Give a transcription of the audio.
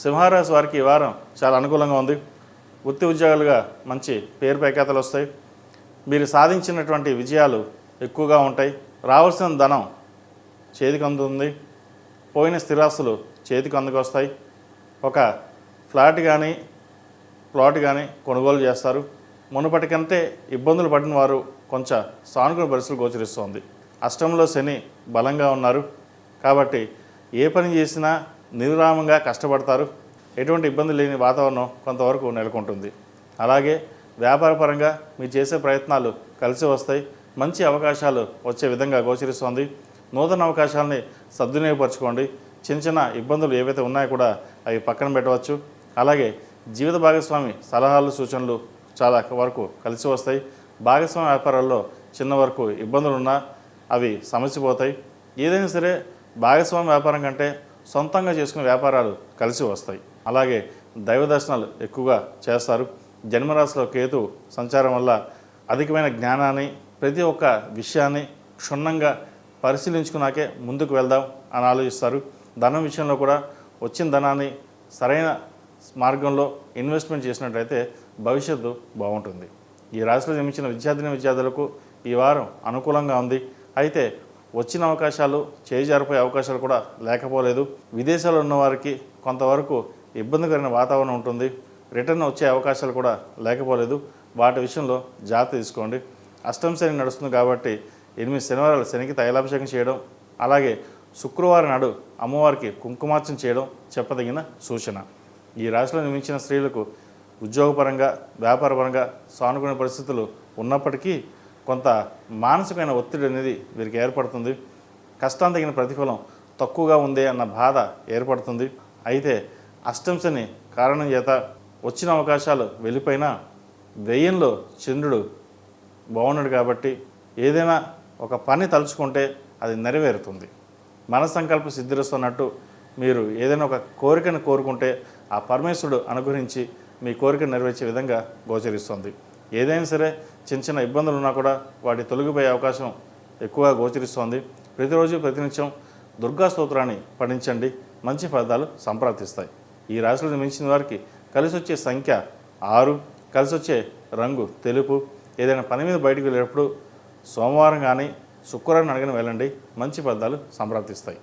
సింహరాశి వారికి ఈ వారం చాలా అనుకూలంగా ఉంది. వృత్తి ఉద్యోగాలుగా మంచి పేరు ప్రఖ్యాతలు వస్తాయి. మీరు సాధించినటువంటి విజయాలు ఎక్కువగా ఉంటాయి. రావాల్సిన ధనం చేతికి అందుతుంది. పోయిన స్థిరాస్తులు చేతికి అందుకొస్తాయి. ఒక ఫ్లాట్ కానీ ప్లాట్ కానీ కొనుగోలు చేస్తారు. మునుపటి కంటే ఇబ్బందులు పడిన వారు కొంచెం సానుకూల పరిస్థితులు గోచరిస్తోంది. అష్టంలో శని బలంగా ఉన్నారు కాబట్టి ఏ పని చేసినా నిర్విరామంగా కష్టపడతారు. ఎటువంటి ఇబ్బంది లేని వాతావరణం కొంతవరకు నెలకొంటుంది. అలాగే వ్యాపారపరంగా మీరు చేసే ప్రయత్నాలు కలిసి వస్తాయి. మంచి అవకాశాలు వచ్చే విధంగా గోచరిస్తోంది. నూతన అవకాశాలని సద్వినియోగపరచుకోండి. చిన్న చిన్న ఇబ్బందులు ఏవైతే ఉన్నాయో కూడా అవి పక్కన పెట్టవచ్చు. అలాగే జీవిత భాగస్వామి సలహాలు సూచనలు చాలా వరకు కలిసి వస్తాయి. భాగస్వామి వ్యాపారాల్లో చిన్న వరకు ఇబ్బందులు ఉన్నా అవి సమసిపోతాయి. ఏదైనా సరే భాగస్వామి వ్యాపారం కంటే సొంతంగా చేసుకునే వ్యాపారాలు కలిసి వస్తాయి. అలాగే దైవ దర్శనాలు ఎక్కువగా చేస్తారు. జన్మరాశిలో కేతు సంచారం వల్ల అధికమైన జ్ఞానాన్ని, ప్రతి ఒక్క విషయాన్ని క్షుణ్ణంగా పరిశీలించుకున్నాకే ముందుకు వెళ్దాం అని ఆలోచిస్తారు. ధనం విషయంలో కూడా వచ్చిన ధనాన్ని సరైన మార్గంలో ఇన్వెస్ట్మెంట్ చేసినట్లయితే భవిష్యత్తు బాగుంటుంది. ఈ రాశిలో జన్మించిన విద్యార్థులకు ఈ వారం అనుకూలంగా ఉంది. అయితే వచ్చిన అవకాశాలు చేజారిపోయే అవకాశాలు కూడా లేకపోలేదు. విదేశాల్లో ఉన్నవారికి కొంతవరకు ఇబ్బందికరమైన వాతావరణం ఉంటుంది. రిటర్న్ వచ్చే అవకాశాలు కూడా లేకపోలేదు. వాటి విషయంలో జాగ్రత్త తీసుకోండి. అష్టమ శని నడుస్తుంది కాబట్టి 8 శనివారాలు శనికి తైలాభిషేకం చేయడం, అలాగే శుక్రవారం నాడు అమ్మవారికి కుంకుమార్చన చేయడం చెప్పదగిన సూచన. ఈ రాశిలో నిర్మించిన స్త్రీలకు ఉద్యోగపరంగా, వ్యాపారపరంగా సానుకూల పరిస్థితులు ఉన్నప్పటికీ కొంత మానసికమైన ఒత్తిడి అనేది వీరికి ఏర్పడుతుంది. కష్టం తగిన ప్రతిఫలం తక్కువగా ఉందే అన్న బాధ ఏర్పడుతుంది. అయితే అష్టమ శని కారణం చేత వచ్చిన అవకాశాలు వెళ్ళిపోయినా వ్యయంలో చంద్రుడు బాగున్నాడు కాబట్టి ఏదైనా ఒక పని తలుచుకుంటే అది నెరవేరుతుంది. మన సంకల్ప సిద్ధిస్తున్నట్టు మీరు ఏదైనా ఒక కోరికను కోరుకుంటే ఆ పరమేశ్వరుడు అనుగ్రహించి మీ కోరిక నెరవేర్చే విధంగా గోచరిస్తుంది. ఏదైనా సరే చిన్న చిన్న ఇబ్బందులు ఉన్నా కూడా వాటి తొలగిపోయే అవకాశం ఎక్కువగా గోచరిస్తోంది. ప్రతిరోజు ప్రతినిత్యం దుర్గా స్తోత్రాన్ని పఠించండి. మంచి ఫలితాలు సంప్రాప్తిస్తాయి. ఈ రాశిలో మించిన వారికి కలిసి వచ్చే సంఖ్య 6, కలిసి వచ్చే రంగు తెలుపు. ఏదైనా పని మీద బయటకు వెళ్ళేటప్పుడు సోమవారం కానీ శుక్రవారం అడిగిన వెళ్ళండి. మంచి ఫలితాలు సంప్రాప్తిస్తాయి.